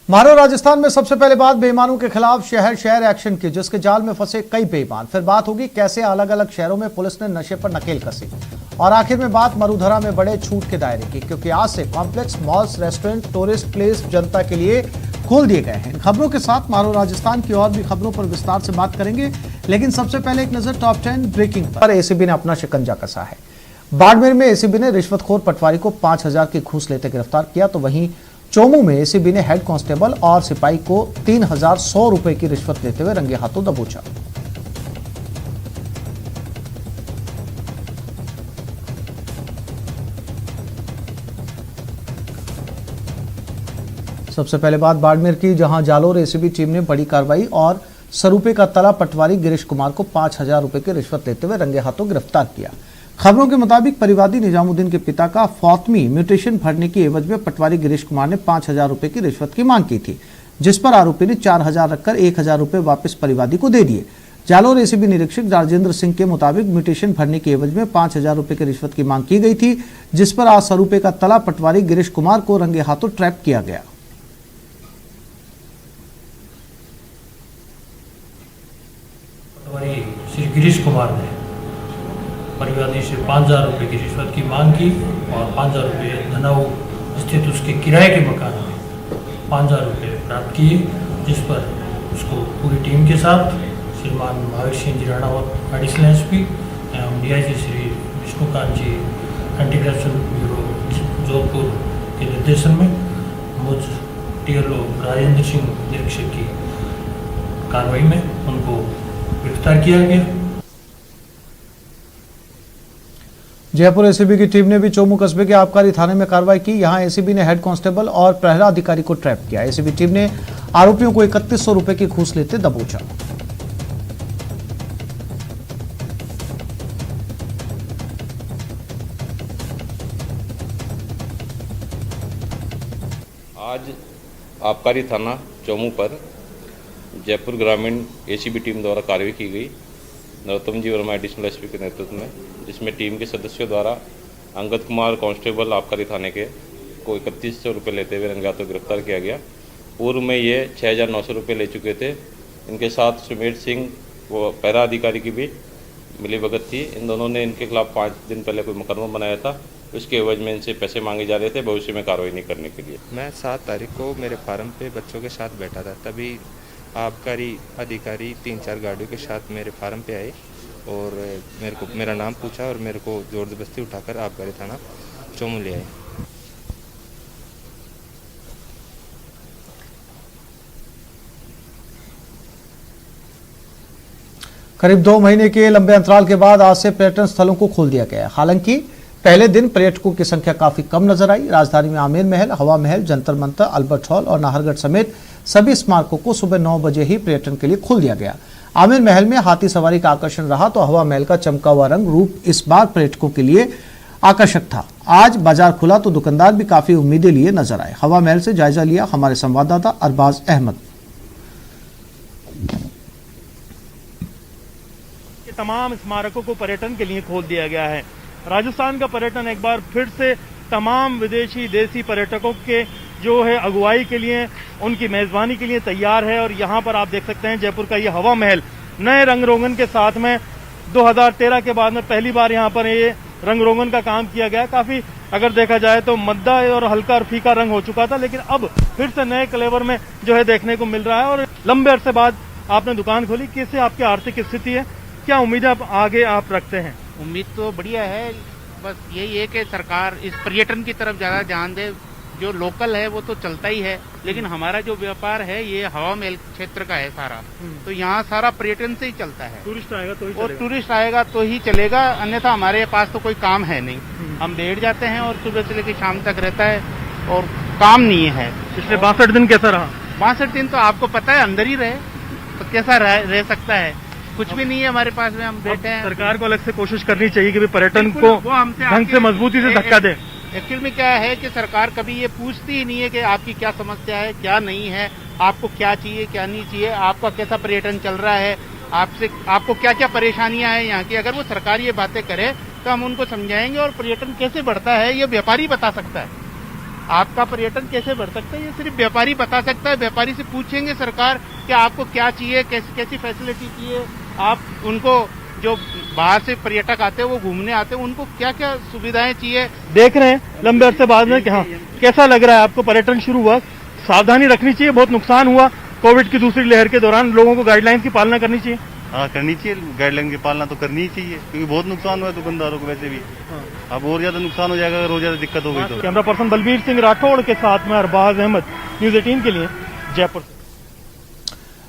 मारो राजस्थान में सबसे पहले बात बेईमानों के खिलाफ शहर शहर एक्शन की, जिसके जाल में फंसे कई बेईमान। फिर बात होगी कैसे अलग अलग शहरों में पुलिस ने नशे पर नकेल कसी, और आखिर में बात मरुधरा में बड़े छूट के दायरे की, क्योंकि आज से complex, malls, restaurant, tourist place जनता के लिए खोल दिए गए हैं। इन खबरों के साथ मारो राजस्थान की और भी खबरों पर विस्तार से बात करेंगे, लेकिन सबसे पहले एक नजर टॉप 10 ब्रेकिंग पर। एसीबी ने अपना शिकंजा कसा है। बाड़मेर में एसीबी ने रिश्वतखोर पटवारी को 5,000 की घूस लेते गिरफ्तार किया, तो वहीं चोमू में एसीबी ने हेड कांस्टेबल और सिपाही को 3,100 रुपए की रिश्वत लेते हुए रंगे हाथों दबोचा। सबसे पहले बात बाड़मेर की, जहां जालोर एसीबी टीम ने बड़ी कार्रवाई और सरूपे का तला पटवारी गिरीश कुमार को 5,000 रुपए की रिश्वत लेते हुए रंगे हाथों गिरफ्तार किया। खबरों के मुताबिक परिवादी निजामुद्दीन के पिता का फौतमी म्यूटेशन भरने की एवज में पटवारी गिरीश कुमार ने 5,000 रुपए की रिश्वत की मांग की थी, जिस पर आरोपी ने 4,000 रखकर 1,000 रुपए वापस परिवादी को दे दिए। जालोर एसीबी निरीक्षक राजेंद्र सिंह के मुताबिक म्यूटेशन भरने की एवज में 5,000 रुपए की रिश्वत की मांग की गई थी, जिस पर आज सरूपे का तला पटवारी गिरीश कुमार को रंगे हाथों ट्रैप किया गया। श्री गिरीश कुमार ने परिवादी से 5,000 रुपये की रिश्वत की मांग की और 5,000 रुपये धनाऊ स्थित उसके किराए के मकान में 5,000 रुपये प्राप्त किए, जिस पर उसको पूरी टीम के साथ श्रीमान महावीर सिंह जी राणावत एडिशनल एसपी एवं डीआईजी श्री विष्णुकांत जी एंटी करप्शन ब्यूरो जोधपुर के निर्देशन में मुझ टीएलओ राजेंद्र सिंह निरीक्षक की कार्रवाई में उनको गिरफ्तार किया गया। जयपुर एसीबी की टीम ने भी चोमू कस्बे के आबकारी थाने में कार्रवाई की। यहां एसीबी ने हेड कांस्टेबल और प्रहरा अधिकारी को ट्रैप किया। एसीबी टीम ने आरोपियों को 3,100 रुपए की घूस लेते दबोचा। आज आबकारी थाना चोमू पर जयपुर ग्रामीण एसीबी टीम द्वारा कार्रवाई की गई नरोत्तम जी वर्मा एडिशनल एसपी के नेतृत्व में, जिसमें टीम के सदस्यों द्वारा अंगद कुमार कांस्टेबल आबकारी थाने के को 3,100 रुपये लेते हुए रंगे हाथों गिरफ्तार किया गया। पूर्व में ये 6,900 रुपये ले चुके थे। इनके साथ सुमेर सिंह वो पैरा अधिकारी की भी मिलीभगत थी। इन दोनों ने इनके खिलाफ 5 दिन पहले कोई मुकदमा बनाया था, उसके एवज में इनसे पैसे मांगे जा रहे थे भविष्य में कार्रवाई नहीं करने के लिए। मैं 7 तारीख को मेरे फार्म पे बच्चों के साथ बैठा था, तभी आबकारी अधिकारी 3-4 गाड़ियों के साथ मेरे फार्म पे आए और मेरा नाम पूछा और मेरे को जोर जबरदस्ती उठाकर आबकारी थाना चोमू ले आए। करीब 2 महीने के लंबे अंतराल के बाद आज से पर्यटन स्थलों को खोल दिया गया। हालांकि पहले दिन पर्यटकों की संख्या काफी कम नजर आई। राजधानी में आमेर महल, हवा महल, जंतर मंतर, अल्बर्ट हॉल और नाहरगढ़ समेत सभी स्मारकों को सुबह 9 बजे ही पर्यटन के लिए खोल दिया गया। आमेर महल में हाथी सवारी का आकर्षण रहा, तो हवा महल का चमका हुआ रंग रूप इस बार पर्यटकों के लिए आकर्षक था। आज बाजार खुला तो दुकानदार भी काफी उम्मीदें लिए नजर आए। हवा महल से जायजा लिया हमारे संवाददाता अरबाज अहमद। तमाम स्मारकों को पर्यटन के लिए खोल दिया गया है। राजस्थान का पर्यटन एक बार फिर से तमाम विदेशी देसी पर्यटकों के जो है अगुवाई के लिए, उनकी मेजबानी के लिए तैयार है। और यहाँ पर आप देख सकते हैं जयपुर का ये हवा महल नए रंग रोगन के साथ में 2013 के बाद में पहली बार यहाँ पर ये रंग रोगन का काम किया गया। काफी अगर देखा जाए तो मद्दा और हल्का और फीका रंग हो चुका था, लेकिन अब फिर से नए कलेवर में जो है देखने को मिल रहा है। और लंबे अरसे बाद आपने दुकान खोली, कैसे आपकी आर्थिक स्थिति है, क्या उम्मीद आगे आप रखते हैं? उम्मीद तो बढ़िया है, बस यही है कि सरकार इस पर्यटन की तरफ ज्यादा ध्यान दे। जो लोकल है वो तो चलता ही है, लेकिन हमारा जो व्यापार है ये हवा महल क्षेत्र का है सारा, तो यहाँ सारा पर्यटन से ही चलता है। टूरिस्ट आएगा तो ही और टूरिस्ट आएगा तो ही चलेगा, अन्यथा हमारे पास तो कोई काम है नहीं। हम बैठ जाते हैं और सुबह से लेकर शाम तक रहता है और काम नहीं है। पिछले 62 दिन कैसा रहा? 62 दिन तो आपको पता है अंदर ही रहे, तो कैसा रह सकता है? कुछ भी नहीं है हमारे पास में, हम बैठे हैं। सरकार को अलग से कोशिश करनी चाहिए कि पर्यटन को ढंग से मजबूती से धक्का दे। एक्चुअल में क्या है कि सरकार कभी ये पूछती ही नहीं है कि आपकी क्या समस्या है, क्या नहीं है, आपको क्या चाहिए, क्या नहीं चाहिए, आपका कैसा पर्यटन चल रहा है, आपको क्या क्या परेशानियां हैं यहाँ की। अगर वो सरकार ये बातें करे तो हम उनको समझाएंगे और पर्यटन कैसे बढ़ता है ये व्यापारी बता सकता है। आपका पर्यटन कैसे बढ़ सकता है ये सिर्फ व्यापारी बता सकता है। व्यापारी से पूछेंगे सरकार कि आपको क्या चाहिए, कैसी फैसिलिटी चाहिए। आप उनको जो बाहर से पर्यटक आते हैं वो घूमने आते हैं उनको क्या क्या सुविधाएं चाहिए। देख रहे हैं लंबे अरसे बाद में हाँ, कैसा लग रहा है आपको? पर्यटन शुरू हुआ, सावधानी रखनी चाहिए, बहुत नुकसान हुआ कोविड की दूसरी लहर के दौरान, लोगों को गाइडलाइंस की पालना करनी चाहिए। हाँ करनी चाहिए, गाइडलाइन की पालना तो करनी ही चाहिए क्योंकि बहुत नुकसान हुआ है दुकानदारों को वैसे भी। अब और ज्यादा नुकसान हो जाएगा अगर और ज्यादा दिक्कत हो गई तो। कैमरा पर्सन बलबीर सिंह राठौड़ के साथ में अरबाज अहमद, न्यूज 18 के लिए जयपुर।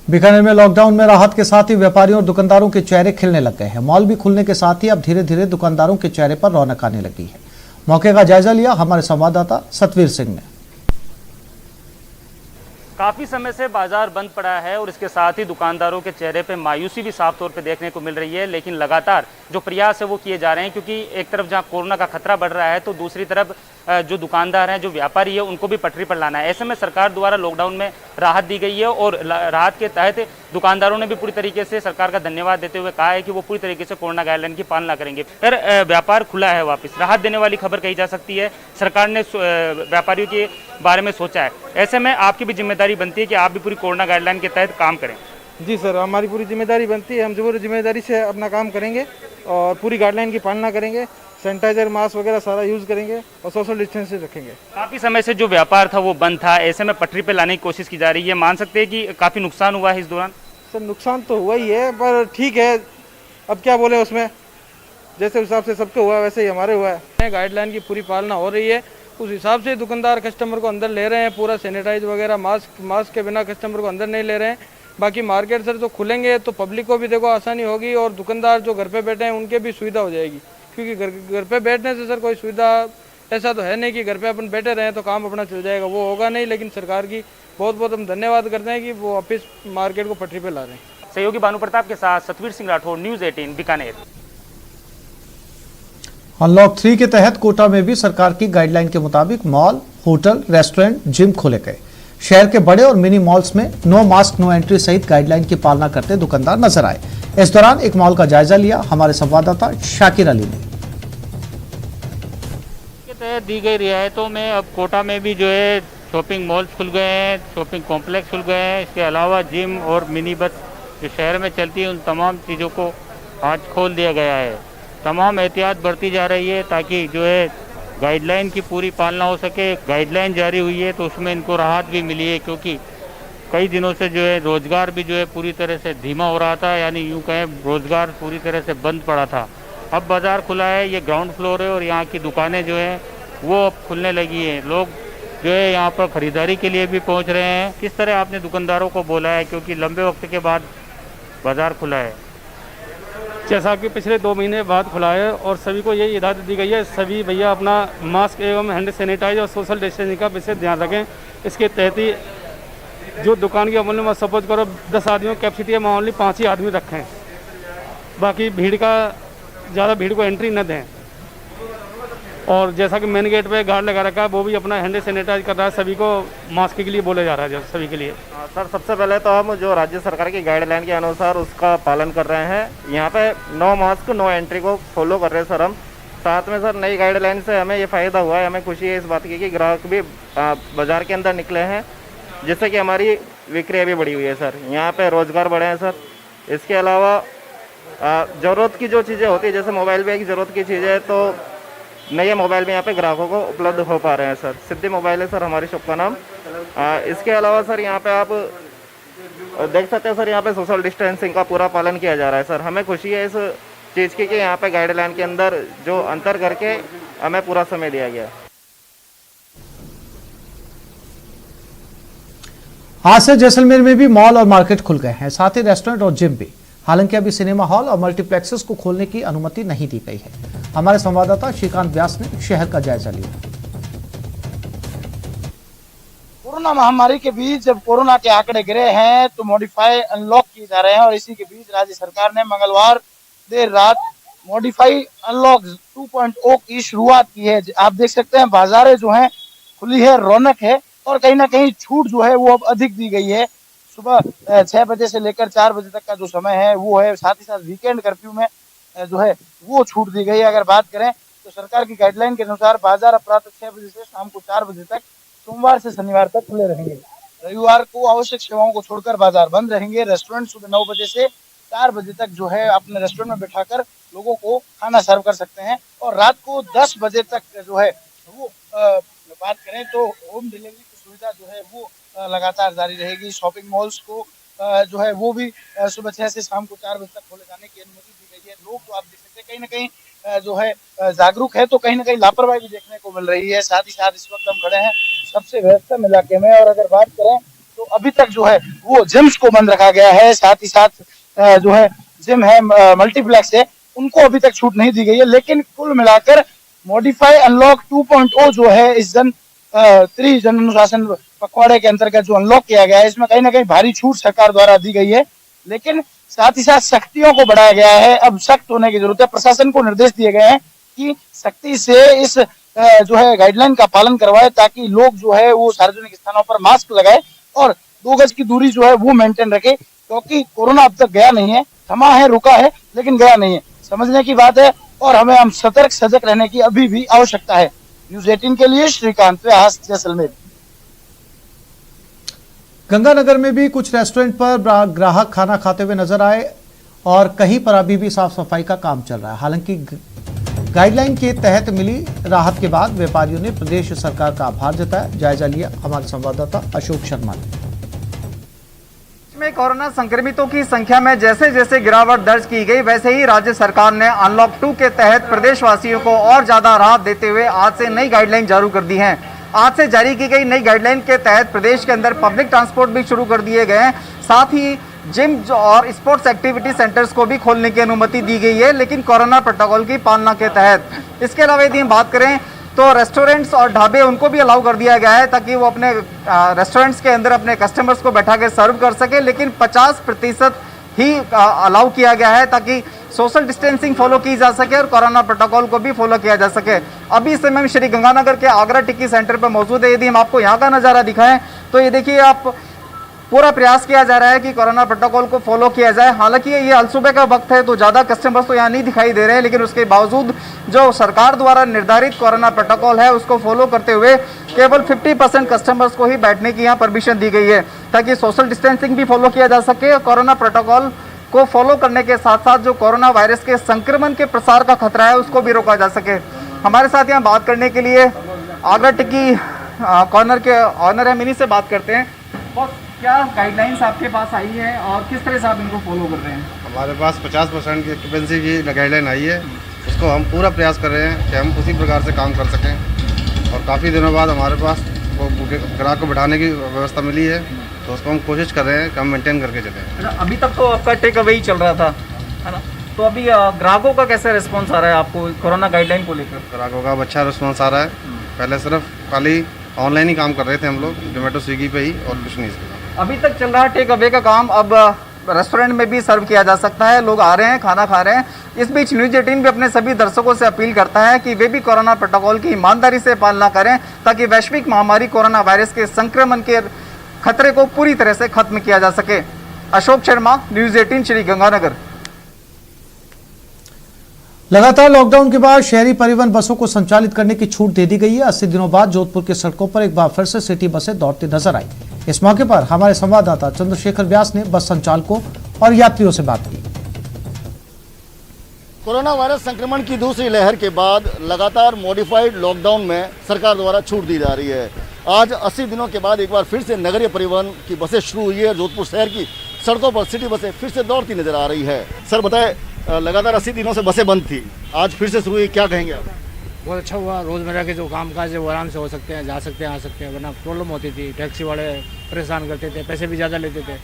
बीकानेर में लॉकडाउन में राहत के साथ ही व्यापारियों और दुकानदारों के चेहरे खिलने लग गए हैं। मॉल भी खुलने के साथ ही अब धीरे धीरे दुकानदारों के चेहरे पर रौनक आने लगी है। मौके का जायजा लिया हमारे संवाददाता सतवीर सिंह ने। काफ़ी समय से बाजार बंद पड़ा है और इसके साथ ही दुकानदारों के चेहरे पे मायूसी भी साफ तौर पे देखने को मिल रही है, लेकिन लगातार जो प्रयास है वो किए जा रहे हैं क्योंकि एक तरफ जहां कोरोना का खतरा बढ़ रहा है तो दूसरी तरफ जो दुकानदार हैं, जो व्यापारी है, उनको भी पटरी पर लाना है। ऐसे में सरकार द्वारा लॉकडाउन में राहत दी गई है और राहत के तहत दुकानदारों ने भी पूरी तरीके से सरकार का धन्यवाद देते हुए कहा है कि वो पूरी तरीके से कोरोना गाइडलाइन की पालना करेंगे। फिर व्यापार खुला है वापस, राहत देने वाली खबर कही जा सकती है। सरकार ने व्यापारियों के बारे में सोचा है, ऐसे में आपकी भी जिम्मेदारी बनती है कि आप भी पूरी कोरोना गाइडलाइन के तहत काम करें। जी सर, हमारी पूरी जिम्मेदारी बनती है, हम जरूर जिम्मेदारी से अपना काम करेंगे और पूरी गाइडलाइन की पालना करेंगे, सैनिटाइजर मास्क वगैरह सारा यूज़ करेंगे और सोशल डिस्टेंसिंग रखेंगे। काफ़ी समय से जो व्यापार था वो बंद था, ऐसे में पटरी पे लाने की कोशिश की जा रही है। मान सकते हैं कि काफ़ी नुकसान हुआ है इस दौरान? सर नुकसान तो हुआ ही है पर ठीक है, अब क्या बोले उसमें, जैसे हिसाब से सबको हुआ वैसे ही हमारे हुआ है। गाइडलाइन की पूरी पालना हो रही है, उस हिसाब से दुकानदार कस्टमर को अंदर ले रहे हैं, पूरा सैनिटाइज वगैरह मास्क के बिना कस्टमर को अंदर नहीं ले रहे हैं। बाकी मार्केट सर तो खुलेंगे तो पब्लिक को भी देखो आसानी होगी और दुकानदार जो घर पे बैठे हैं उनके भी सुविधा हो जाएगी क्योंकि घर पे बैठने से सर कोई सुविधा ऐसा तो है नहीं कि घर पे अपन बैठे रहें तो काम अपना चल जाएगा, वो होगा नहीं। लेकिन सरकार की बहुत बहुत हम धन्यवाद करते हैं कि वो वापस मार्केट को पटरी पे ला रहे हैं। सहयोगी भानु प्रताप के साथ सतवीर सिंह राठौड़, न्यूज 18 बीकानेर। अनलॉक 3 के तहत कोटा में भी सरकार की गाइडलाइन के मुताबिक मॉल, होटल, रेस्टोरेंट, जिम खोले गए। शहर के बड़े और मिनी मॉल्स में नो मास्क नो एंट्री सहित गाइडलाइन की पालना करते दुकानदार नजर आए। इस दौरान एक मॉल का जायजा लिया हमारे संवाददाता शाकिर अली ने। के तहत दी गई रियायतों में अब कोटा में भी जो है शॉपिंग मॉल्स खुल गए हैं, शॉपिंग कॉम्प्लेक्स खुल गए हैं। इसके अलावा जिम और मिनी बस जो शहर में चलती है उन तमाम चीज़ों को आज खोल दिया गया है। तमाम एहतियात बरती जा रही है ताकि जो है गाइडलाइन की पूरी पालना हो सके। गाइडलाइन जारी हुई है तो उसमें इनको राहत भी मिली है क्योंकि कई दिनों से जो है रोज़गार भी जो है पूरी तरह से धीमा हो रहा था, यानी यूँ कहें रोज़गार पूरी तरह से बंद पड़ा था। अब बाज़ार खुला है, ये ग्राउंड फ्लोर है और यहाँ की दुकानें जो हैं वो अब खुलने लगी हैं। लोग जो है यहाँ पर ख़रीदारी के लिए भी पहुँच रहे हैं। किस तरह आपने दुकानदारों को बोला है क्योंकि लंबे वक्त के बाद बाज़ार खुला है? जैसा कि पिछले 2 महीने बाद खुला है और सभी को ये हिदायत दी गई है, सभी भैया अपना मास्क एवं हैंड सैनिटाइजर और सोशल डिस्टेंसिंग का विशेष ध्यान रखें। इसके तहत ही जो दुकान की अमल में सपोज करो 10 आदमियों कैपेसिटी है, मामूली 5 ही आदमी रखें। बाकी ज़्यादा भीड़ को एंट्री न दें। और जैसा कि मेन गेट पे गार्ड लगा रखा है वो भी अपना हैंड सैनिटाइज कर रहा है, सभी को मास्क के लिए बोले जा रहा है सभी के लिए। सर सबसे पहले तो हम जो राज्य सरकार की गाइडलाइन के अनुसार उसका पालन कर रहे हैं। यहाँ पे नो मास्क नो एंट्री को फॉलो कर रहे हैं सर हम। साथ में सर नई गाइडलाइन से हमें ये फ़ायदा हुआ है, हमें खुशी है इस बात की कि ग्राहक भी बाज़ार के अंदर निकले हैं जिससे कि हमारी विक्री भी बढ़ी हुई है सर। यहाँ पे रोज़गार बढ़े हैं सर। इसके अलावा ज़रूरत की जो चीज़ें होती है जैसे मोबाइल में एक ज़रूरत की चीज़ें तो नए मोबाइल में यहाँ पे ग्राहकों को उपलब्ध हो पा रहे हैं सर। सिद्धि मोबाइल है सर हमारी शॉप का नाम। इसके अलावा सर यहाँ पे आप देख सकते हैं सर यहाँ पे सोशल डिस्टेंसिंग का पूरा पालन किया जा रहा है सर। हमें खुशी है इस चीज़ की कि यहाँ पे गाइडलाइन के अंदर जो अंतर करके हमें पूरा समय दिया गया। आज से जैसलमेर में भी मॉल और मार्केट खुल गए हैं, साथ ही रेस्टोरेंट और जिम भी। हालांकि अभी सिनेमा हॉल और मल्टीप्लेक्सेस को खोलने की अनुमति नहीं दी गई है। हमारे संवाददाता श्रीकांत व्यास ने शहर का जायजा लिया। कोरोना महामारी के बीच जब कोरोना के आंकड़े गिरे हैं तो मॉडिफाई अनलॉक किए जा रहे हैं और इसी के बीच राज्य सरकार ने मंगलवार देर रात मॉडिफाई अनलॉक 2.0 की शुरुआत की है। आप देख सकते हैं बाजारें जो हैं खुली है, रौनक है और कहीं ना कहीं छूट जो है वो अब अधिक दी गई है। सुबह 6 बजे से लेकर 4 बजे तक का जो समय है वो है, साथ ही साथ वीकेंड कर्फ्यू में जो है वो छूट दी गई है। अगर बात करें तो सरकार की गाइडलाइन के अनुसार बाजार प्रातः 6 बजे से शाम को 4 बजे तक, सोमवार से शनिवार तक खुले रहेंगे। रविवार को आवश्यक सेवाओं को छोड़कर बाजार बंद रहेंगे। रेस्टोरेंट सुबह 9 बजे से 4 बजे तक जो है अपने रेस्टोरेंट में बिठाकर लोगों को खाना सर्व कर सकते हैं, और रात को 10 बजे तक जो है वो बात करें तो होम डिलीवरी की सुविधा जो है वो लगातार जारी रहेगी। शॉपिंग मॉल्स को जो है वो भी सुबह 6 से शाम को 4 बजे तक खोले जाने की अनुमति दी गई है। लोग तो आप देख सकते हैं कहीं ना कहीं जो है जागरूक है, तो कहीं ना कहीं लापरवाही भी देखने को मिल रही है। साथ ही साथ इस वक्त हम खड़े हैं सबसे व्यस्तम इलाके में, और अगर बात करें तो अभी तक जो है वो जिम्स को बंद रखा गया है। साथ ही साथ जो है जिम है, मल्टीप्लेक्स है, उनको अभी तक छूट नहीं दी गई है। लेकिन कुल मिलाकर मॉडिफाई अनलॉक 2.0 जो है इस जन अनुशासन पखवाड़े के अंतर्गत जो अनलॉक किया गया है, इसमें कहीं ना कहीं भारी छूट सरकार द्वारा दी गई है, लेकिन साथ ही साथ सख्तियों को बढ़ाया गया है। अब सख्त होने की जरूरत है। प्रशासन को निर्देश दिए गए हैं कि सख्ती से इस जो है गाइडलाइन का पालन करवाए, ताकि लोग जो है वो सार्वजनिक स्थानों पर मास्क लगाए और 2 गज की दूरी जो है वो मेंटेन रखे, क्योंकि कोरोना अब तक गया नहीं है, थमा है, रुका है, लेकिन गया नहीं है। समझने की बात है, और हमें सतर्क सजग रहने की अभी भी आवश्यकता है। न्यूज़ 18 के लिए श्रीकांत व्यास, जैसलमेर। गंगानगर में भी कुछ रेस्टोरेंट पर ग्राहक खाना खाते हुए नजर आए, और कहीं पर अभी भी साफ सफाई का काम चल रहा है। हालांकि गाइडलाइन के तहत मिली राहत के बाद व्यापारियों ने प्रदेश सरकार का आभार जताया। जायजा लिया हमारे संवाददाता अशोक शर्मा ने। में कोरोना संक्रमितों की संख्या में जैसे जैसे गिरावट दर्ज की गई, वैसे ही राज्य सरकार ने अनलॉक 2 के तहत प्रदेशवासियों को और ज्यादा राहत देते हुए आज से नई गाइडलाइन जारी कर दी है। आज से जारी की गई नई गाइडलाइन के तहत प्रदेश के अंदर पब्लिक ट्रांसपोर्ट भी शुरू कर दिए गए हैं। साथ ही जिम और स्पोर्ट्स एक्टिविटी सेंटर्स को भी खोलने की अनुमति दी गई है, लेकिन कोरोना प्रोटोकॉल की पालना के तहत। इसके अलावा यदि हम बात करें तो रेस्टोरेंट्स और ढाबे, उनको भी अलाउ कर दिया गया है, ताकि वो अपने रेस्टोरेंट्स के अंदर अपने कस्टमर्स को बैठा के सर्व कर सके, लेकिन 50% ही अलाउ किया गया है, ताकि सोशल डिस्टेंसिंग फॉलो की जा सके और कोरोना प्रोटोकॉल को भी फॉलो किया जा सके। अभी इस समय हम श्री गंगानगर के आगरा टिक्की सेंटर पर मौजूद है। यदि हम आपको यहाँ का नज़ारा दिखाएं तो ये देखिए, आप पूरा प्रयास किया जा रहा है कि कोरोना प्रोटोकॉल को फॉलो किया जाए। हालांकि ये अलसुबह का वक्त है, तो ज़्यादा कस्टमर्स तो यहाँ नहीं दिखाई दे रहे हैं, लेकिन उसके बावजूद जो सरकार द्वारा निर्धारित कोरोना प्रोटोकॉल है उसको फॉलो करते हुए केवल 50% कस्टमर्स को ही बैठने की यहाँ परमिशन दी गई है, ताकि सोशल डिस्टेंसिंग भी फॉलो किया जा सके और कोरोना प्रोटोकॉल को फॉलो करने के साथ साथ जो कोरोना वायरस के संक्रमण के प्रसार का खतरा है उसको भी रोका जा सके। हमारे साथ यहाँ बात करने के लिए आगरा टिक्की कॉर्नर के ऑनर है, मिनी से बात करते हैं। क्या गाइडलाइंस आपके पास आई है और किस तरह से आप इनको फॉलो कर रहे हैं? हमारे पास 50% की ऑक्यूपेंसी की गाइडलाइन आई है, उसको हम पूरा प्रयास कर रहे हैं कि हम उसी प्रकार से काम कर सकें, और काफ़ी दिनों बाद हमारे पास वो ग्राहक को बिठाने की व्यवस्था मिली है, तो उसको हम कोशिश कर रहे हैं कि हम मेंटेन करके चलें। अभी तक तो आपका टेक अवे ही चल रहा था, है ना? तो अभी ग्राहकों का कैसा रिस्पॉन्स आ रहा है आपको कोरोना गाइडलाइन को लेकर? ग्राहकों का अच्छा रिस्पॉन्स आ रहा है। पहले सिर्फ खाली ऑनलाइन ही काम कर रहे थे हम लोग, जोमेटो स्विगी पे ही, और कुछ नहीं। अभी तक चल रहा टेक अवे का काम अब रेस्टोरेंट में भी सर्व किया जा सकता है, लोग आ रहे हैं, खाना खा रहे हैं। इस बीच न्यूज़ 18 भी अपने सभी दर्शकों से अपील करता है कि वे भी कोरोना प्रोटोकॉल की ईमानदारी से पालना करें, ताकि वैश्विक महामारी कोरोना वायरस के संक्रमण के खतरे को पूरी तरह से खत्म किया जा सके। अशोक शर्मा, न्यूज़ 18 श्री गंगानगर। लगातार लॉकडाउन के बाद शहरी परिवहन बसों को संचालित करने की छूट दे दी गई है। 80 दिनों बाद जोधपुर की सड़कों पर एक बार फिर से सिटी बसें दौड़ती नजर आई। इस मौके पर हमारे संवाददाता चंद्रशेखर व्यास ने बस संचालकों और यात्रियों से बात की। कोरोना वायरस संक्रमण की दूसरी लहर के बाद लगातार मॉडिफाइड लॉकडाउन में सरकार द्वारा छूट दी जा रही है। आज 80 दिनों के बाद एक बार फिर से नगरीय परिवहन की बसें शुरू हुई है। जोधपुर शहर की सड़कों पर सिटी बसें फिर से दौड़ती नजर आ रही है। सर बताएं, लगातार 80 दिनों से बसें बंद थी, आज फिर से शुरू हुई, क्या कहेंगे आप? बहुत अच्छा हुआ। रोज़मर्रा के जो काम काज है वो आराम से हो सकते हैं, जा सकते हैं, आ सकते हैं, वरना प्रॉब्लम होती थी। टैक्सी वाले परेशान करते थे, पैसे भी ज़्यादा लेते थे,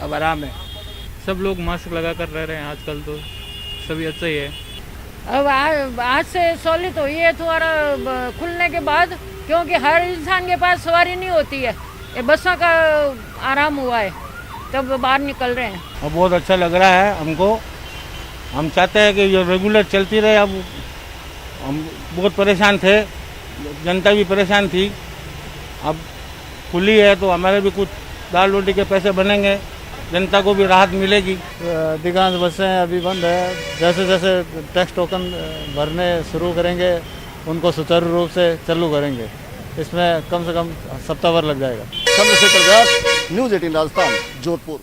अब आराम है। सब लोग मास्क लगा कर रह रहे हैं आजकल, तो सभी अच्छा ही है। अब आज से सहूलियत हुई है थोड़ा खुलने के बाद, क्योंकि हर इंसान के पास सवारी नहीं होती है, ये बसों का आराम हुआ है, तब बाहर निकल रहे हैं। अब बहुत अच्छा लग रहा है हमको। हम चाहते हैं कि ये रेगुलर चलती रहे। अब हम बहुत परेशान थे, जनता भी परेशान थी, अब खुली है तो हमारे भी कुछ दाल रोटी के पैसे बनेंगे, जनता को भी राहत मिलेगी। अधिकांश बसें अभी बंद है, जैसे जैसे टैक्स टोकन भरने शुरू करेंगे उनको सुचारू रूप से चालू करेंगे, इसमें कम से कम सप्ताह भर लग जाएगा। चंद्रशेखर व्यास, न्यूज 18 राजस्थान, जोधपुर।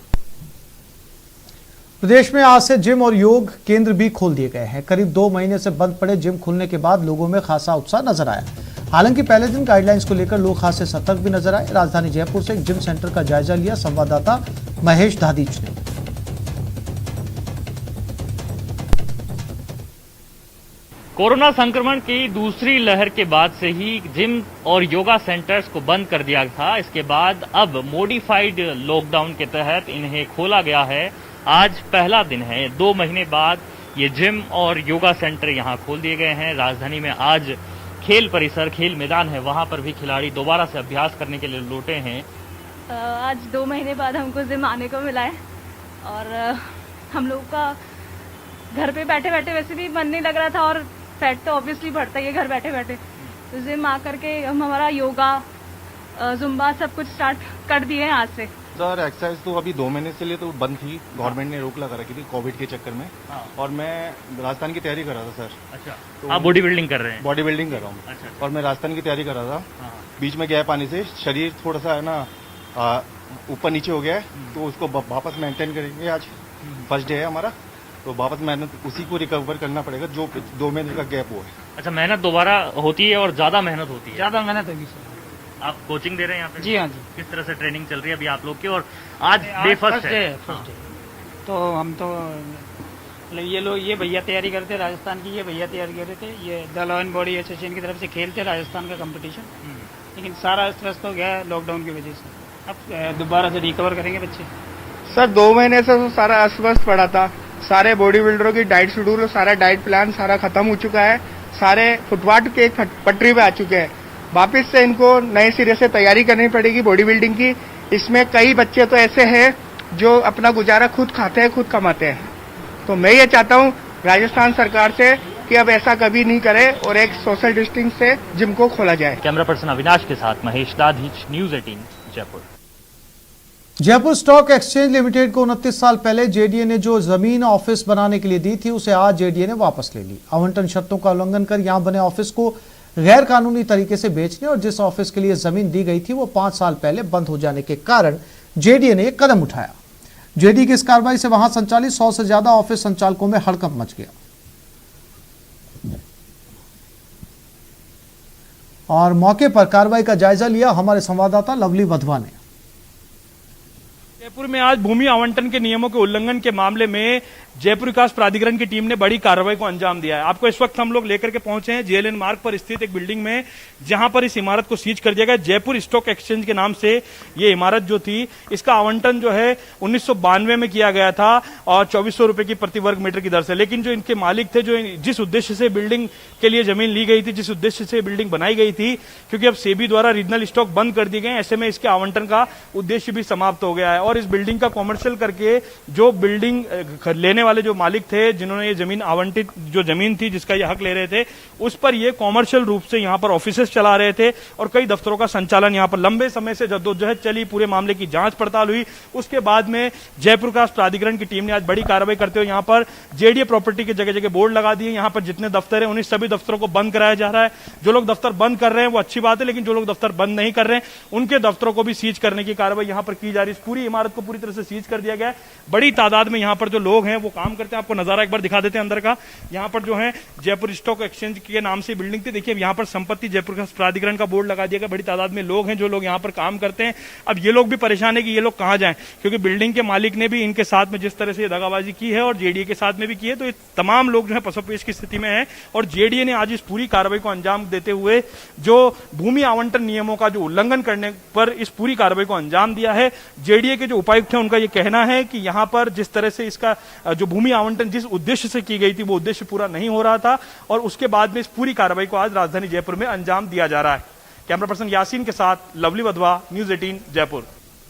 प्रदेश में आज से जिम और योग केंद्र भी खोल दिए गए हैं। करीब 2 महीने से बंद पड़े जिम खुलने के बाद लोगों में खासा उत्साह नजर आया। हालांकि पहले दिन गाइडलाइंस को लेकर लोग खासे सतर्क भी नजर आए। राजधानी जयपुर से एक जिम सेंटर का जायजा लिया संवाददाता महेश दादीच ने। कोरोना संक्रमण की दूसरी लहर के बाद से ही जिम और योगा सेंटर्स को बंद कर दिया था। इसके बाद अब मॉडिफाइड लॉकडाउन के तहत इन्हें खोला गया है। आज पहला दिन है, 2 महीने बाद ये जिम और योगा सेंटर यहां खोल दिए गए हैं। राजधानी में आज खेल परिसर, खेल मैदान है, वहां पर भी खिलाड़ी दोबारा से अभ्यास करने के लिए लौटे हैं। आज 2 महीने बाद हमको जिम आने को मिला है और हम लोग का घर पे बैठे बैठे वैसे भी मन नहीं लग रहा था और फैट तो ऑब्वियसली बढ़ता ही है घर बैठे बैठे। तो जिम आकर के हम हमारा योगा, जुम्बा सब कुछ स्टार्ट कर दिए हैं आज से। सर एक्सरसाइज तो अभी 2 महीने से लिए तो बंद थी, गवर्नमेंट ने रोक लगा रखी थी कोविड के चक्कर में। और मैं राजस्थान की तैयारी कर रहा था सर। अच्छा, तो आप बॉडी बिल्डिंग कर रहे हैं? बॉडी बिल्डिंग कर रहा हूँ। अच्छा। और मैं राजस्थान की तैयारी कर रहा था। बीच में गैप आने से शरीर थोड़ा सा है ना ऊपर नीचे हो गया है, तो उसको वापस मेंटेन करेंगे। आज फर्स्ट डे है हमारा, तो वापस मेहनत उसी को रिकवर करना पड़ेगा जो 2 महीने का गैप हुआ है। अच्छा, मेहनत दोबारा होती है और ज्यादा मेहनत होती है? ज्यादा मेहनत होगी सर। आप कोचिंग दे रहे हैं यहाँ पे? जी हाँ जी। किस तरह से ट्रेनिंग चल रही है अभी आप लोग की? और आज डे फर्स्ट है। तो हम तो ये लोग, ये भैया तैयारी करते, राजस्थान की ये भैया तैयारी कर रहे थे। ये the law and body association की तरफ से खेलते राजस्थान का कंपटीशन, लेकिन सारा स्ट्रेस हो गया लॉकडाउन की वजह से। अब दोबारा से रिकवर करेंगे बच्चे। सर 2 महीने से तो सारा अस्वस्थ पड़ा था। सारे बॉडी बिल्डरों की डाइट शेड्यूल, सारा डाइट प्लान सारा खत्म हो चुका है। सारे फुटपाथ के एक पटरी पे आ चुके हैं। वापिस से इनको नए सिरे से तैयारी करनी पड़ेगी बॉडी बिल्डिंग की। इसमें कई बच्चे तो ऐसे हैं जो अपना गुजारा खुद खाते हैं, खुद कमाते हैं। तो मैं ये चाहता हूँ राजस्थान सरकार से कि अब ऐसा कभी नहीं करे और एक सोशल डिस्टेंस से जिम को खोला जाए। कैमरा पर्सन अविनाश के साथ Mahesh Dadhich, news 18 Jaipur. Jaipur stock exchange limited को 29 साल पहले जेडीए ने जो जमीन ऑफिस बनाने के लिए दी थी, उसे आज जेडीए ने वापस ले ली। आवंटन शर्तों का उल्लंघन कर यहां बने ऑफिस को गैर कानूनी तरीके से बेचने और जिस ऑफिस के लिए जमीन दी गई थी वो 5 साल पहले बंद हो जाने के कारण जेडीए ने एक कदम उठाया। जेडीए की इस कार्रवाई से वहां संचालित 100 से ज्यादा ऑफिस संचालकों में हड़कंप मच गया। और मौके पर कार्रवाई का जायजा लिया हमारे संवाददाता लवली वधवा ने। जयपुर में आज भूमि आवंटन के नियमों के उल्लंघन के मामले में जयपुर विकास प्राधिकरण की टीम ने बड़ी कार्रवाई को अंजाम दिया है। आपको इस वक्त हम लोग लेकर के पहुंचे हैं जेएलएन मार्ग पर स्थित एक बिल्डिंग में, जहां पर इस इमारत को सीज कर दिया गया। जयपुर स्टॉक एक्सचेंज के नाम से ये इमारत जो थी, इसका आवंटन जो है 1992 में किया गया था और 2400 रुपए की प्रति वर्ग मीटर की दर से। लेकिन जो इनके मालिक थे, जो जिस उद्देश्य से बिल्डिंग के लिए जमीन ली गई थी, जिस उद्देश्य से बिल्डिंग बनाई गई थी, क्योंकि अब सेबी द्वारा रीजनल स्टॉक बंद कर दिए गए, ऐसे में इसके आवंटन का उद्देश्य भी समाप्त हो गया है। और इस बिल्डिंग का कॉमर्शियल करके जो बिल्डिंग लेने वाले जो मालिक थे, जिन्होंने ये जमीन आवंटित, जो जमीन थी जिसका ये हक ले रहे थे, उस पर ये कॉमर्शियल रूप से यहाँ पर ऑफिसेस चला रहे थे और कई दफ्तरों का संचालन यहाँ पर लंबे समय से जद्दोजहद चली। पूरे मामले की जांच पड़ताल हुई। उसके बाद में जयपुर विकास प्राधिकरण की टीम ने आज बड़ी कार्रवाई करते हुए यहाँ पर जेडीए प्रॉपर्टी के जगह जगह बोर्ड लगा दिए। यहाँ पर जितने दफ्तर है, उन्हीं सभी दफ्तरों को बंद कराया जा रहा है। जो लोग दफ्तर बंद कर रहे हैं वो अच्छी बात है, लेकिन जो लोग दफ्तर बंद नहीं कर रहे हैं उनके दफ्तरों को भी सीज करने की कार्रवाई यहाँ पर की जा रही है। पूरी इमारत को पूरी तरह से सीज कर दिया गया है। बड़ी तादाद में यहाँ पर जो लोग हैं वो काम करते हैं। आपको नजारा एक बार दिखा देते हैं अंदर का। यहाँ पर जो है जयपुर स्टॉक एक्सचेंज के नाम से बिल्डिंग थी। देखिए यहाँ पर संपत्ति जयपुर प्राधिकरण का बोर्ड लगा दिया गया। बड़ी तादाद में लोग हैं जो लोग यहाँ पर काम करते हैं। अब ये लोग भी परेशान है कि ये लोग कहाँ जाएं, क्योंकि बिल्डिंग के मालिक ने भी इनके साथ में जिस तरह से दगाबाजी की है और जेडीए के साथ में भी की है, तो ये तमाम लोग जो है पसोपेश की स्थिति में है। और जेडीए ने आज इस पूरी कार्रवाई को अंजाम देते हुए जो भूमि आवंटन नियमों का जो उल्लंघन करने पर इस पूरी कार्रवाई को अंजाम दिया है। जेडीए के जो उपायुक्त हैं उनका यह कहना है कि यहाँ पर जिस तरह से इसका जो भूमि आवंटन जिस उद्देश्य से की गई थी वो उद्देश्य पूरा नहीं हो रहा था और उसके बाद में इस पूरी कार्रवाई को आज राजधानी जयपुर में अंजाम दिया जा रहा है। कैमरा पर्सन यासीन के साथ लवली वधवा, न्यूज 18 जयपुर।